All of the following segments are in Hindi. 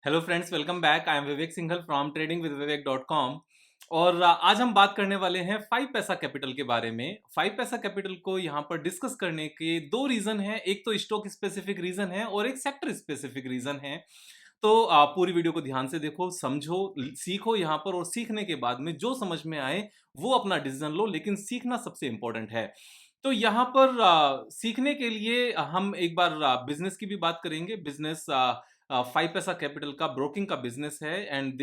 Hello friends, welcome back. I am Vivek Singhal from tradingwithvivek.com। और आज हम बात करने वाले हैं 5 पैसा कैपिटल के बारे में। 5 पैसा कैपिटल को यहाँ पर डिस्कस करने के दो रीजन हैं। एक तो स्टॉक स्पेसिफिक रीजन है और एक सेक्टर स्पेसिफिक रीजन है। तो आप पूरी वीडियो को ध्यान से देखो, समझो, सीखो यहाँ पर, और सीखने के बाद में जो समझ में आए वो अपना डिसीजन लो, लेकिन सीखना सबसे इंपॉर्टेंट है। तो यहाँ पर सीखने के लिए हम एक बार बिजनेस की भी बात करेंगे। बिजनेस 5 पैसा कैपिटल का ब्रोकिंग का बिजनेस है and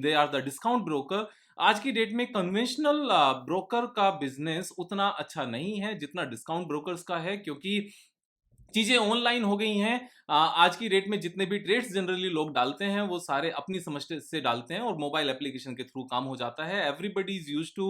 they are the discount broker. आज की डेट में कन्वेंशनल ब्रोकर का बिजनेस उतना अच्छा नहीं है जितना डिस्काउंट ब्रोकर्स का है, क्योंकि चीजें ऑनलाइन हो गई हैं। आज की डेट में जितने भी ट्रेड्स जनरली लोग डालते हैं वो सारे अपनी समझ से डालते हैं और मोबाइल एप्लीकेशन के थ्रू काम हो जाता है। Everybody is use to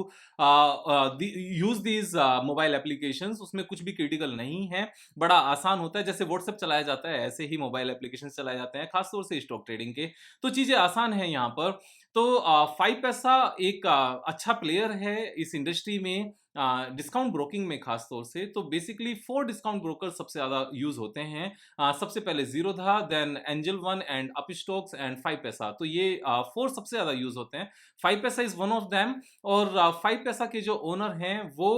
use these mobile applications. उसमें कुछ भी क्रिटिकल नहीं है, बड़ा आसान होता है। जैसे व्हाट्सएप चलाया जाता है ऐसे ही मोबाइल एप्लीकेशन चलाए जाते हैं, खासतौर से स्टॉक ट्रेडिंग के। तो चीजें आसान है यहाँ पर। तो 5 पैसा एक अच्छा प्लेयर है इस इंडस्ट्री में, डिस्काउंट ब्रोकिंग में खास तौर से। तो बेसिकली 4 डिस्काउंट ब्रोकर सबसे ज्यादा यूज होते हैं। सबसे पहले Zerodha, then Angel One and Upstox and 5 Paisa. तो ये 4 सबसे ज्यादा यूज होते हैं। 5 पैसा इज वन ऑफ देम। और 5 पैसा के जो ओनर हैं वो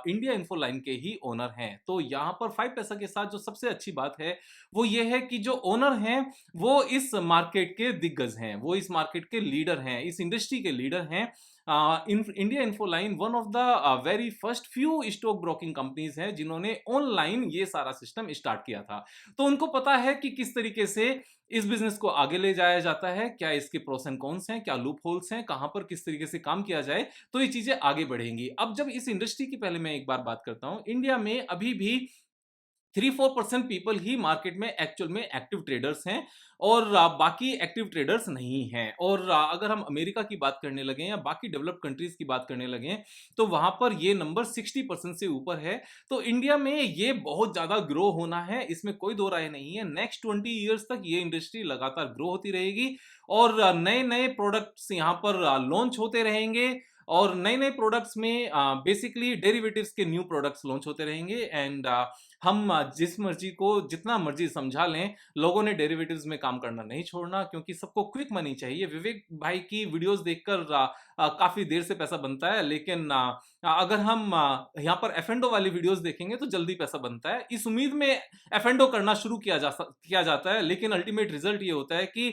इंडिया इन्फोलाइन के ही ओनर हैं। तो यहाँ पर 5 पैसा के साथ जो सबसे अच्छी बात है वो ये है कि जो ओनर हैं वो इस मार्केट के दिग्गज हैं, वो इस मार्केट के लीडर हैं, इस इंडस्ट्री के लीडर हैं। India Infoline one of the very first few stock broking companies है जिन्होंने ऑनलाइन ये सारा सिस्टम स्टार्ट किया था। तो उनको पता है कि किस तरीके से इस बिजनेस को आगे ले जाया जाता है, क्या इसके प्रोस एंड कॉन्स हैं, क्या लूप होल्स हैं, कहां पर किस तरीके से काम किया जाए, तो ये चीजें आगे बढ़ेंगी। अब जब इस इंडस्ट्री की पहले मैं एक बार बात करता हूं, इंडिया में अभी भी 3-4% पीपल ही मार्केट में एक्चुअल में एक्टिव ट्रेडर्स हैं और बाकी एक्टिव ट्रेडर्स नहीं हैं। और अगर हम अमेरिका की बात करने लगे या बाकी डेवलप्ड कंट्रीज की बात करने लगे तो वहां पर ये नंबर 60% से ऊपर है। तो इंडिया में ये बहुत ज्यादा ग्रो होना है, इसमें कोई दो राय नहीं है। नेक्स्ट 20 ईयर्स तक ये इंडस्ट्री लगातार ग्रो होती रहेगी और नए नए प्रोडक्ट्स यहाँ पर लॉन्च होते रहेंगे। और नए नए प्रोडक्ट्स में बेसिकली डेरिवेटिव्स के न्यू प्रोडक्ट्स लॉन्च होते रहेंगे। एंड हम जिस मर्जी को जितना मर्जी समझा लें, लोगों ने डेरिवेटिव्स में काम करना नहीं छोड़ना, क्योंकि सबको क्विक मनी चाहिए। विवेक भाई की वीडियोस देखकर काफी देर से पैसा बनता है, लेकिन अगर हम यहाँ पर एफएनडो वाली वीडियोस देखेंगे तो जल्दी पैसा बनता है। इस उम्मीद में एफएनडो करना शुरू किया जाता है, लेकिन अल्टीमेट रिजल्ट ये होता है कि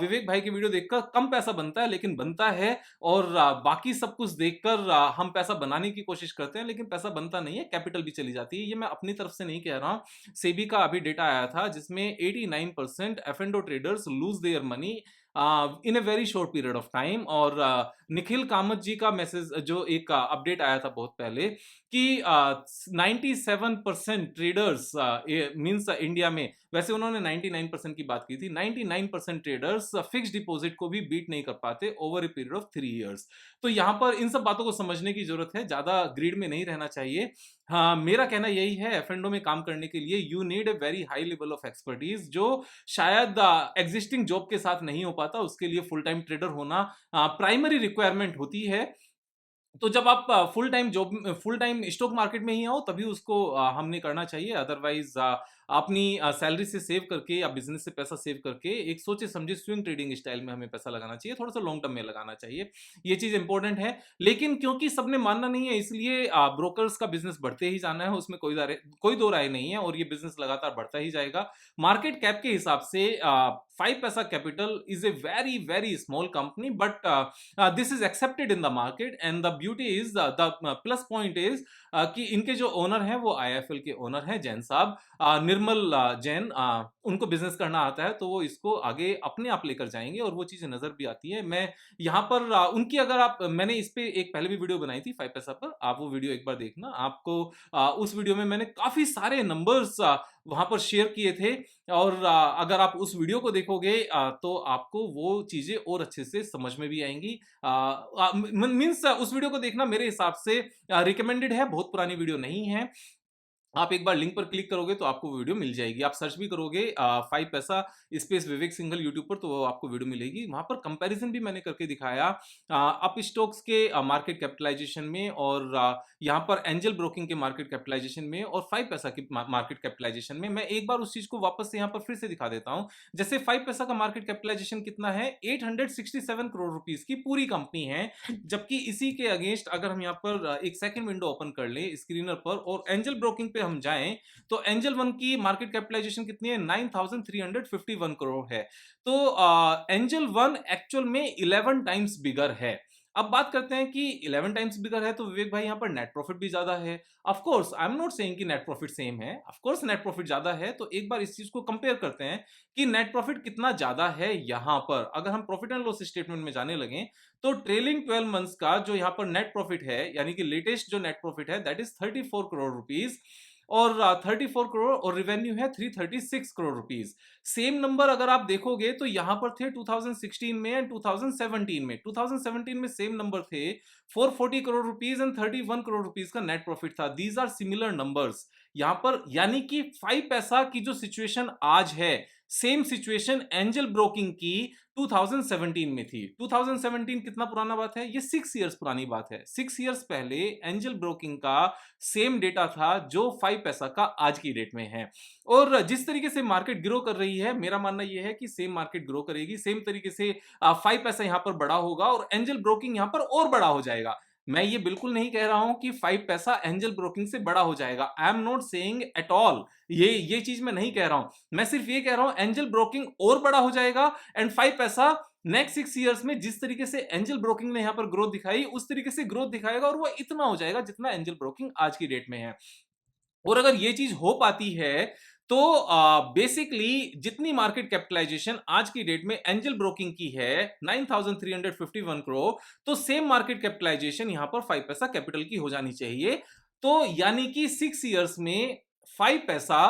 विवेक भाई की वीडियो देखकर कम पैसा बनता है, लेकिन बनता है। और बाकी सब कुछ देखकर हम पैसा बनाने की कोशिश करते हैं, लेकिन पैसा बनता नहीं है, कैपिटल भी चली जाती है। ये मैं अपनी तरफ से नहीं कह रहा हूं, सेबी का अभी डेटा आया था जिसमें 89% F and O traders lose their money in a very short period of time. और निखिल कामत जी का मैसेज जो एक अपडेट आया था बहुत पहले कि 97% ट्रेडर्स मींस इंडिया में, वैसे उन्होंने 99% की बात की थी, 99% ट्रेडर्स फिक्स डिपॉजिट को भी बीट नहीं कर पाते over a period of 3 years. तो यहां पर इन सब बातों को समझने की जरूरत है, ज्यादा ग्रीड में नहीं रहना चाहिए। हाँ, मेरा कहना यही है, एफएनडो में काम करने के लिए you need a very high level of expertise, जो शायद एग्जिस्टिंग जॉब के साथ नहीं हो पाता। उसके लिए फुल टाइम ट्रेडर होना प्राइमरी रिक्वायरमेंट होती है। तो जब आप फुल टाइम स्टॉक मार्केट में ही आओ तभी उसको हमने करना चाहिए। अदरवाइज अपनी सैलरी से सेव करके या बिजनेस से पैसा सेव करके एक सोचे समझे स्विंग ट्रेडिंग स्टाइल में हमें पैसा लगाना चाहिए, थोड़ा सा लॉन्ग टर्म में लगाना चाहिए। ये चीज इंपॉर्टेंट है। लेकिन क्योंकि सबने मानना नहीं है, इसलिए ब्रोकर्स का बिजनेस बढ़ते ही जाना है, उसमें कोई दो राय नहीं है, और ये बिजनेस लगातार बढ़ता ही जाएगा। मार्केट कैप के हिसाब से 5 पैसा capital is a very very small company, but this is accepted in the market. And the beauty is the plus point is कि इनके जो ओनर हैं वो आईएफएल के ओनर हैं, जैन साहब, निर्मल जैन। उनको बिजनेस करना आता है तो वो इसको आगे अपने आप लेकर जाएंगे और वो चीजें नजर भी आती है। मैं यहाँ पर उनकी, अगर आप, मैंने इस पे एक पहले भी वीडियो बनाई थी 5 पैसा पर, आप वो वीडियो एक बार देखना। आपको उस वीडियो में मैंने काफी सारे नंबर्स वहां पर शेयर किए थे। और अगर आप उस वीडियो को देखोगे तो आपको वो चीजें और अच्छे से समझ में भी आएंगी। मीन्स उस वीडियो को देखना मेरे हिसाब से रिकमेंडेड है, बहुत पुरानी वीडियो नहीं है। आप एक बार लिंक पर क्लिक करोगे तो आपको वो वीडियो मिल जाएगी। आप सर्च भी करोगे 5 पैसा स्पेस विवेक सिंघल यूट्यूब पर, तो वो आपको वीडियो मिलेगी। वहाँ पर कंपैरिज़न भी मैंने करके दिखाया अप स्टॉक्स के मार्केट कैपिटलाइज़ेशन में, और यहाँ पर एंजल ब्रोकिंग के मार्केट कैपिटलाइज़ेशन में, और 5 पैसा की मार्केट कैपिटलाइज़ेशन में। मैं एक बार उस चीज़ को वापस से यहाँ पर फिर से दिखा देता हूँ। जैसे 5 पैसा का मार्केट कैपिटलाइज़ेशन कितना है? 867 करोड़ रुपीज़ की पूरी कंपनी है। जबकि इसी के अगेंस्ट अगर हम यहाँ पर एक सेकंड विंडो ओपन कर लें स्क्रीनर पर और एंजल ब्रोकिंग पे हम जाएं, तो एंजल वन की मार्केट कैपिटलाइजेशन कितनी है? 9351 करोड़ है। तो एंजल वन एक्चुअल में 11 टाइम्स बिगर है। अब बात करते हैं कि 11 टाइम्स बिगर है तो विवेक भाई यहाँ पर नेट प्रॉफिट भी ज्यादा है। Of course I am not saying कि नेट प्रॉफिट सेम है, ऑफ कोर्स नेट प्रॉफिट ज्यादा है। तो एक बार इस चीज को कंपेयर करते हैं कि नेट प्रॉफिट कितना ज्यादा है। यहां पर अगर हम प्रॉफिट एंड लॉस स्टेटमेंट में जाने लगे तो ट्रेलिंग 12 मंथ्स का जो यहां पर नेट प्रॉफिट है, यानी कि लेटेस्ट जो नेट प्रॉफिट है, दैट इज 34 करोड़ रुपीज, और 34 करोड़, और रेवेन्यू है 336 करोड़ रुपीज। सेम नंबर अगर आप देखोगे तो यहां पर थे 2016 में एंड 2017 में। 2017 में सेम नंबर थे 440 crore rupees and 31 crore rupees का नेट प्रॉफिट था। दीज आर सिमिलर नंबर्स यहां पर, यानी कि 5 पैसा की जो सिचुएशन आज है, सेम सिचुएशन एंजल ब्रोकिंग की 2017 में थी। 2017 कितना पुराना बात है? ये 6 इयर्स पुरानी बात है। 6 इयर्स पहले एंजल ब्रोकिंग का सेम डेटा था जो 5 पैसा का आज की डेट में है। और जिस तरीके से मार्केट ग्रो कर रही है, मेरा मानना यह है कि सेम मार्केट ग्रो करेगी, सेम तरीके से 5 पैसा यहां पर बड़ा होगा और एंजल ब्रोकिंग यहां पर और बड़ा हो जाएगा। मैं ये बिल्कुल नहीं कह रहा हूं कि 5 पैसा एंजल ब्रोकिंग से बड़ा हो जाएगा। I am not saying at all, ये चीज मैं नहीं कह रहा हूं। मैं सिर्फ ये कह रहा हूं एंजल ब्रोकिंग और बड़ा हो जाएगा एंड 5 पैसा नेक्स्ट 6 इयर्स में जिस तरीके से एंजल ब्रोकिंग ने यहां पर ग्रोथ दिखाई, उस तरीके से ग्रोथ दिखाएगा, और वो इतना हो जाएगा जितना एंजल ब्रोकिंग आज की डेट में है। और अगर ये चीज हो पाती है तो बेसिकली जितनी मार्केट कैपिटलाइजेशन आज की डेट में एंजल ब्रोकिंग की है 9351 करोड़, तो सेम मार्केट कैपिटलाइजेशन यहां पर 5 पैसा कैपिटल की हो जानी चाहिए। तो यानी कि 6 इयर्स में 5 पैसा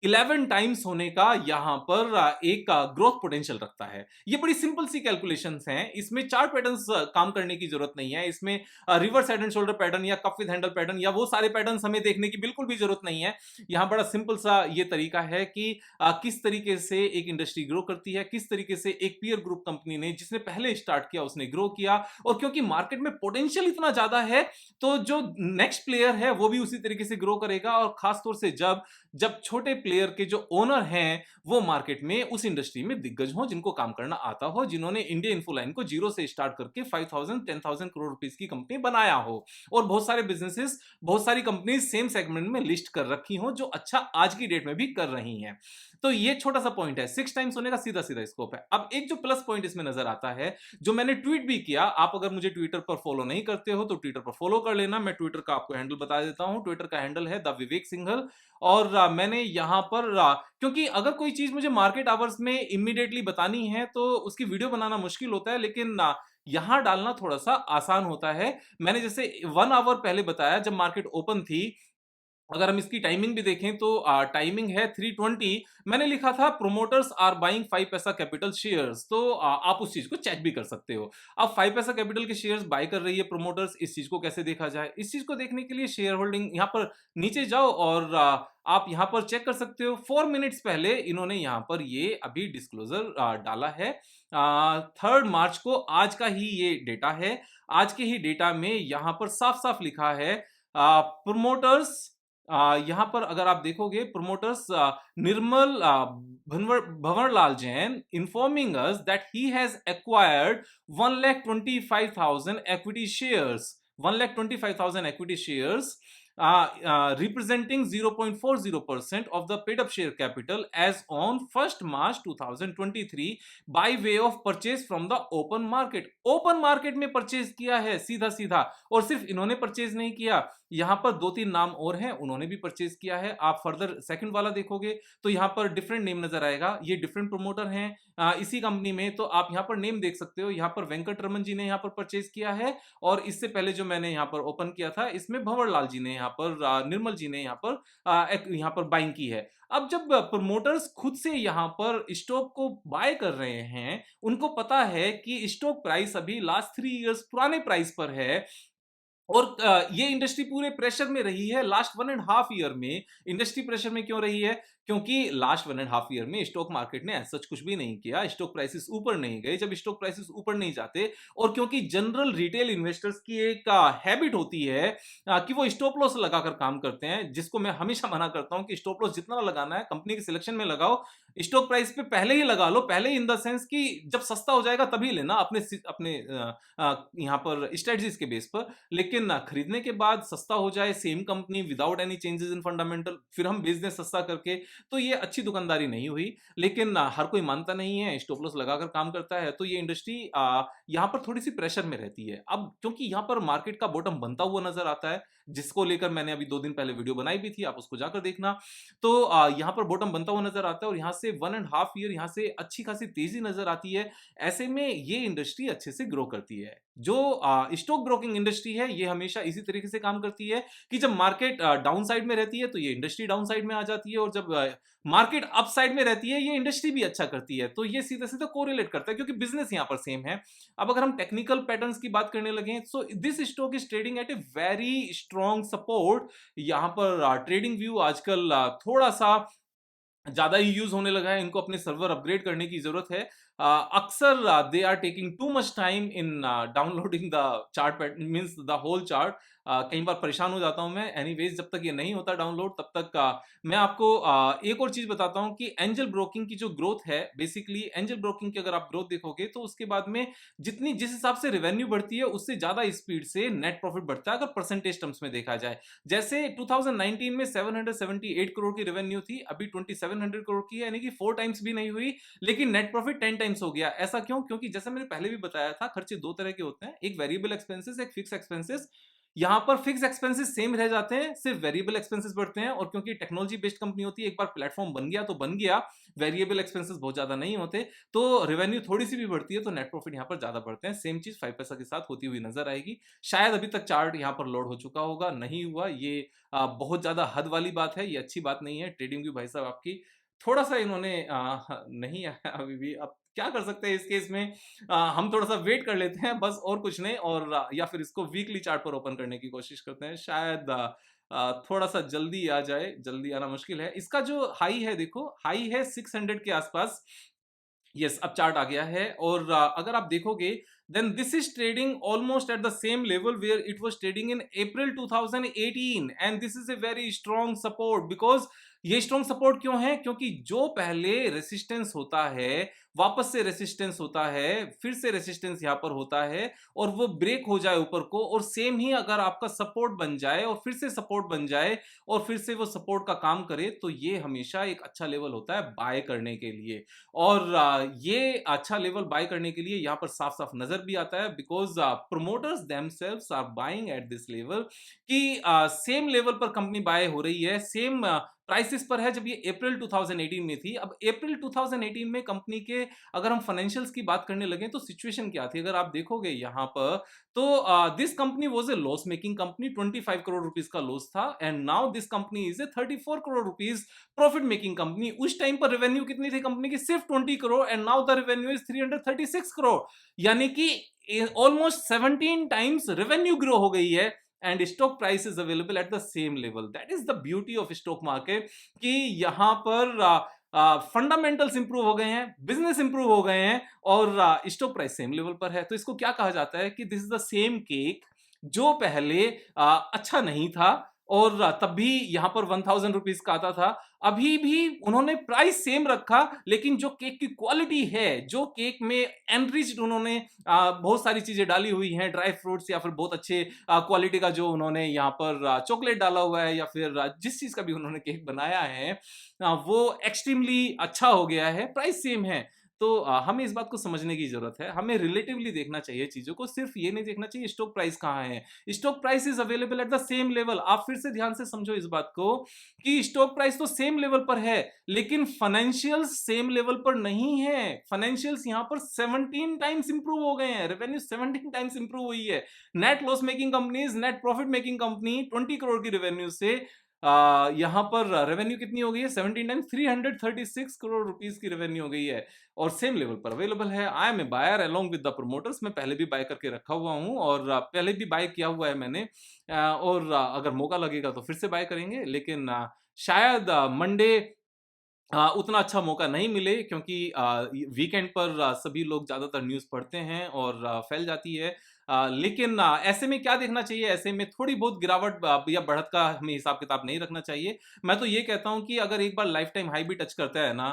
11 टाइम्स होने का यहां पर एक ग्रोथ पोटेंशियल रखता है। ये बड़ी सिंपल सी कैलकुलेशंस हैं, इसमें चार्ट पैटर्न्स काम करने की जरूरत नहीं है। इसमें reverse head and shoulder pattern या कप विद हैंडल पैटर्न या वो सारे पैटर्न्स हमें देखने की बिल्कुल भी जरूरत नहीं है। यहाँ बड़ा सिंपल सा ये तरीका है कि किस तरीके से एक इंडस्ट्री ग्रो करती है, किस तरीके से एक पीयर ग्रुप कंपनी ने जिसने पहले स्टार्ट किया उसने ग्रो किया, और क्योंकि मार्केट में पोटेंशियल इतना ज्यादा है तो जो नेक्स्ट प्लेयर है वो भी उसी तरीके से ग्रो करेगा। और खासतौर से जब जब छोटे प्लेयर के जो ओनर हैं वो मार्केट में उस इंडस्ट्री में दिग्गज हो, जिनको काम करना आता हो, जिन्होंने इंडिया इन्फोलाइन को जीरो से स्टार्ट करके 5000 10,000 करोड़ रुपीस की कंपनी बनाया हो, और बहुत सारे बिजनेसेस, बहुत सारी कंपनीज सेम सेगमेंट में लिस्ट कर रखी हो जो अच्छा आज की डेट में भी कर रही हैं। तो ये छोटा सा पॉइंट है, 6 टाइम्स होने का सीधा सीधा स्कोप है। अब एक जो प्लस पॉइंट इसमें नजर आता है, जो मैंने ट्वीट भी किया, आप अगर मुझे ट्विटर पर फॉलो नहीं करते हो तो ट्विटर पर फॉलो कर लेना। मैं ट्विटर का आपको हैंडल बता देता हूं। ट्विटर का हैंडल है द विवेक सिंघल। और मैंने यहां पर क्योंकि अगर कोई चीज मुझे मार्केट आवर्स में इमीडिएटली बतानी है तो उसकी वीडियो बनाना मुश्किल होता है, लेकिन यहां डालना थोड़ा सा आसान होता है। मैंने जैसे 1 आवर पहले बताया जब मार्केट ओपन थी, अगर हम इसकी टाइमिंग भी देखें तो टाइमिंग है 3:20। मैंने लिखा था प्रोमोटर्स आर बाइंग 5 पैसा कैपिटल शेयर्स, तो आप उस चीज को चेक भी कर सकते हो। अब 5 पैसा कैपिटल के शेयर्स बाय कर रही है प्रोमोटर्स, इस चीज को कैसे देखा जाए? इस चीज को देखने के लिए शेयर होल्डिंग यहाँ पर नीचे जाओ और आप यहाँ पर चेक कर सकते हो। 4 मिनट्स पहले इन्होंने यहाँ पर ये अभी डिस्क्लोजर डाला है। 3 मार्च को आज का ही ये डेटा है। आज के ही डेटा में यहाँ पर साफ साफ लिखा है प्रोमोटर्स, यहाँ पर अगर आप देखोगे promoters Nirmal Bhanwarlal Jain informing us that he has acquired 1,25,000 equity shares, 1,25,000 equity shares, representing 0.40% of the paid up share capital as on 1st March 2023 by way of purchase from the open market। Open market में परचेज किया है सीधा सीधा। और सिर्फ इन्होंने परचेज नहीं किया, यहां पर 2-3 नाम और हैं, उन्होंने भी परचेज किया है। आप फर्दर सेकंड वाला देखोगे तो यहां पर डिफरेंट नेम नजर आएगा, ये डिफरेंट प्रोमोटर हैं इसी कंपनी में। तो आप यहां पर नेम देख सकते हो, यहां पर वेंकट रमन जी ने यहां पर परचेज किया है, और इससे पहले जो मैंने यहां पर ओपन किया था इसमें भंवरलाल जी ने यहां पर निर्मल जी ने यहां पर यहां पर बाइंग की है। अब जब प्रमोटर्स खुद से यहां पर स्टॉक को बाय कर रहे हैं, उनको पता है कि स्टॉक प्राइस अभी लास्ट 3 इयर्स पुराने प्राइस पर है, और ये इंडस्ट्री पूरे प्रेशर में रही है लास्ट 1.5 ईयर में। इंडस्ट्री प्रेशर में क्यों रही है? क्योंकि लास्ट 1.5 ईयर में स्टॉक मार्केट ने एज़ सच कुछ भी नहीं किया, स्टॉक प्राइसेस ऊपर नहीं गए। जब स्टॉक प्राइसेस ऊपर नहीं जाते और क्योंकि जनरल रिटेल इन्वेस्टर्स की एक हैबिट होती है कि वो स्टॉप लॉस लगाकर काम करते हैं, जिसको मैं हमेशा मना करता हूं कि स्टॉप लॉस जितना लगाना है कंपनी के सिलेक्शन में लगाओ, स्टॉक प्राइस पे पहले ही लगा लो, पहले इन द सेंस कि जब सस्ता हो जाएगा तभी लेना, अपने यहाँ पर स्ट्रेटजीज के बेस पर। लेकिन खरीदने के बाद सस्ता हो जाए same company without any changes in fundamental, फिर हम बेच दें सस्ता करके, तो ये अच्छी दुकानदारी नहीं हुई। लेकिन हर कोई मानता नहीं है, स्टॉप लॉस लगाकर काम करता है, तो ये इंडस्ट्री यहाँ पर थोड़ी सी प्रेशर में रहती है। अब क्योंकि यहाँ पर मार्केट का बॉटम बनता हुआ नजर आता है, जिसको लेकर मैंने अभी 2 दिन पहले वीडियो बनाई भी थी, आप उसको जाकर देखना। तो यहाँ पर बॉटम बनता हुआ नजर आता है और यहाँ से 1.5 ईयर यहाँ से अच्छी खासी तेजी नजर आती है। ऐसे में ये इंडस्ट्री अच्छे से ग्रो करती है। जो स्टॉक ब्रोकिंग इंडस्ट्री है, ये हमेशा इसी तरीके से काम करती है कि जब मार्केट डाउन साइड में रहती है तो ये इंडस्ट्री डाउन साइड में आ जाती है, और जब मार्केट अप साइड में रहती है ये इंडस्ट्री भी अच्छा करती है। तो ये सीधे सीधे कोरिलेट करता है क्योंकि बिजनेस यहाँ पर सेम है। अब अगर हम टेक्निकल पैटर्न्स की बात करने लगे, so this stock is trading at A very strong support. यहाँ पर ट्रेडिंग व्यू आजकल थोड़ा सा ज्यादा ही यूज होने लगा है, इनको अपने सर्वर अपग्रेड करने की जरूरत है। अक्सर they are taking too much time in downloading the chart, means the whole chart. कई बार परेशान हो जाता हूं मैं। एनीवेज, जब तक ये नहीं होता डाउनलोड तब तक मैं आपको एक और चीज बताता हूं कि एंजल ब्रोकिंग की जो ग्रोथ है, बेसिकली एंजल ब्रोकिंग की अगर आप ग्रोथ देखोगे तो उसके बाद में जिस हिसाब से रेवेन्यू बढ़ती है उससे ज्यादा स्पीड से नेट प्रॉफिट बढ़ता है, अगर परसेंटेज टर्म्स में देखा जाए। जैसे 2019 में 778 करोड़ की रेवेन्यू थी, अभी 2700 करोड़ की है, यानी कि 4 टाइम्स भी नहीं हुई, लेकिन नेट प्रॉफिट 10 टाइम्स हो गया। ऐसा क्यों? क्योंकि जैसे मैंने पहले भी बताया था, खर्चे दो तरह के होते हैं, एक वेरिएबल एक्सपेंसेस, एक फिक्स एक्सपेंसेस। यहां पर फिक्स एक्सपेंसेस सेम रह जाते हैं, सिर्फ वेरिएबल एक्सपेंसेस बढ़ते हैं। और क्योंकि टेक्नोलॉजी बेस्ड कंपनी होती है, एक बार प्लेटफॉर्म बन गया तो बन गया, वेरिएबल एक्सपेंसेस बहुत ज्यादा नहीं होते, तो रेवेन्यू थोड़ी सी भी बढ़ती है तो नेट प्रॉफिट यहां पर ज्यादा बढ़ते हैं। सेम चीज 5 पैसा के साथ होती हुई नजर आएगी। शायद अभी तक चार्ट यहां पर लोड हो चुका होगा, नहीं हुआ, ये बहुत ज्यादा हद वाली बात है, ये अच्छी बात नहीं है। ट्रेडिंग व्यू भाई साहब आपकी थोड़ा सा इन्होंने नहीं आया अभी भी। अब क्या कर सकते हैं इस केस में? हम थोड़ा सा वेट कर लेते हैं बस, और कुछ नहीं। और या फिर इसको वीकली चार्ट पर ओपन करने की कोशिश करते हैं, शायद थोड़ा सा जल्दी आ जाए। जल्दी आना मुश्किल है। इसका जो हाई है, देखो हाई है 600 के आसपास। यस, अब चार्ट आ गया है। और अगर आप देखोगे then this is trading almost at the same level where it was trading in April 2018, and this is a very strong support. Because ये स्ट्रॉन्ग सपोर्ट क्यों है? क्योंकि जो पहले रेसिस्टेंस होता है, वापस से रेसिस्टेंस होता है, फिर से रेसिस्टेंस यहां पर होता है, और वो ब्रेक हो जाए ऊपर को, और सेम ही अगर आपका सपोर्ट बन जाए और फिर से सपोर्ट बन जाए और फिर से वो सपोर्ट का काम करे, तो ये हमेशा एक अच्छा लेवल होता है बाय करने के लिए। और ये अच्छा लेवल बाय करने के लिए यहाँ पर साफ साफ नजर भी आता है, because promoters themselves are buying at this level, कि सेम लेवल पर कंपनी बाय हो रही है, सेम प्राइसेस पर है जब ये अप्रैल 2018 में थी। अब अप्रैल 2018 में कंपनी के अगर हम फाइनेंशियल्स की बात करने लगे तो सिचुएशन क्या थी, अगर आप देखोगे यहाँ पर, तो this company was a loss making company, 25 crore rupees का लॉस था, and now this company is a 34 crore rupees profit making company. उस टाइम पर रेवेन्यू कितनी थी कंपनी की? सिर्फ 20 crore, and now the revenue is 336 crore, यानी कि ऑलमोस्ट 17 टाइम्स रेवेन्यू ग्रो हो गई है, and stock price is available at the same level. That is the beauty of stock market, कि यहां पर फंडामेंटल्स इंप्रूव हो गए हैं, बिजनेस इंप्रूव हो गए हैं, और स्टॉक प्राइस सेम लेवल पर है। तो इसको क्या कहा जाता है कि this is the same cake, जो पहले अच्छा नहीं था और तब भी यहां पर 1000 रुपीज का आता था, अभी भी उन्होंने प्राइस सेम रखा, लेकिन जो केक की क्वालिटी है, जो केक में एनरिच्ड उन्होंने बहुत सारी चीजें डाली हुई हैं, ड्राई फ्रूट्स या फिर बहुत अच्छे क्वालिटी का जो उन्होंने यहाँ पर चॉकलेट डाला हुआ है, या फिर जिस चीज का भी उन्होंने केक बनाया है, वो एक्सट्रीमली अच्छा हो गया है, प्राइस सेम है। तो हमें इस बात को समझने की जरूरत है, हमें रिलेटिवली देखना चाहिए चीजों को, सिर्फ ये नहीं देखना चाहिए स्टॉक प्राइस कहाँ है। Stock price is available at the same level. आप फिर से ध्यान से समझो इस बात को, कि स्टॉक प्राइस तो सेम लेवल पर है, लेकिन फाइनेंशियल्स सेम लेवल पर नहीं है। फाइनेंशियल्स यहां पर 17 टाइम्स इंप्रूव हो गए हैं, रेवेन्यू 17 टाइम्स इंप्रूव हुई है। Net loss making companies net profit making company 20 crore की रेवेन्यू से यहाँ पर रेवेन्यू कितनी हो गई है 17 टाइम्स 336 करोड़ रुपीस की रेवेन्यू हो गई है और सेम लेवल पर अवेलेबल है। I am a buyer along with the promoters, मैं पहले भी बाय करके रखा हुआ हूँ और पहले भी बाय किया हुआ है मैंने और अगर मौका लगेगा तो फिर से बाय करेंगे, लेकिन शायद मंडे उतना अच्छा मौका नहीं मिले क्योंकि वीकेंड पर सभी लोग ज़्यादातर न्यूज़ पढ़ते हैं और फैल जाती है। लेकिन ऐसे में क्या देखना चाहिए? ऐसे में थोड़ी बहुत गिरावट या बढ़त का हमें हिसाब-किताब नहीं रखना चाहिए। मैं तो ये कहता हूँ कि अगर एक बार लाइफ टाइम हाई भी टच करता है ना,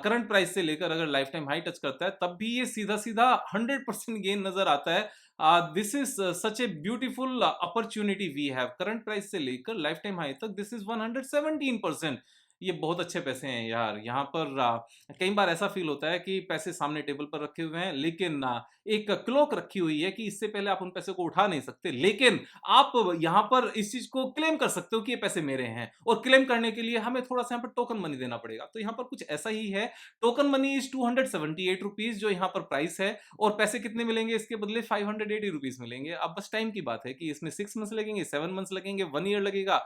करंट प्राइस से लेकर अगर लाइफ टाइम हाई टच करता है, तब भी ये सीधा-सीधा 100% गेन नज़र आता है। This is such a beautiful opportunity we have. Current price से लेकर लाइफ टाइम हाई तक दिस इज़ 117%। ये बहुत अच्छे पैसे हैं यार। यहाँ पर कई बार ऐसा फ़ील होता है कि पैसे सामने टेबल पर रखे हुए हैं, लेकिन एक क्लॉक रखी हुई है कि इससे पहले आप उन पैसों को उठा नहीं सकते। लेकिन आप यहाँ पर इस चीज़ को क्लेम कर सकते हो कि ये पैसे मेरे हैं और क्लेम करने के लिए हमें थोड़ा-सा यहाँ पर टोकन मनी देना पड़ेगा। तो यहाँ पर कुछ ऐसा ही है। टोकन मनी इज़ 278 रुपीज़ जो यहाँ पर प्राइस है और पैसे कितने मिलेंगे इसके बदले 580 रुपीज़ मिलेंगे। अब बस टाइम की बात है कि इसमें 6 मंथ्स लगेंगे, 7 मंथ्स लगेंगे, 1 ईयर लगेगा।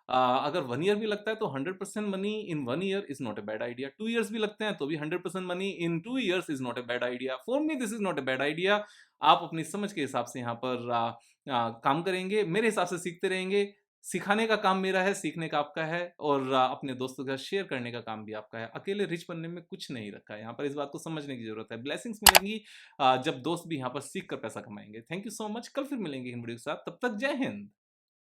अगर 1 ईयर भी लगता है तो 100% money in 1 year is not a bad idea. 2 years भी लगते हैं तो भी 100% money in 2 years is not a bad idea. For me this is not a bad idea. आप अपनी समझ के हिसाब से यहाँ पर काम करेंगे, मेरे हिसाब से सीखते रहेंगे। सिखाने का काम मेरा है, सीखने का आपका है और अपने दोस्तों के साथ शेयर करने का काम भी आपका है। अकेले रिच बनने में कुछ नहीं रखा है, यहाँ पर इस बात को समझने की ज़रूरत है। ब्लेसिंग्स मिलेंगी जब दोस्त भी यहाँ पर सीख कर पैसा कमाएँगे। Thank you so much. कल फिर मिलेंगे इन वीडियो के साथ, तब तक जय हिंद।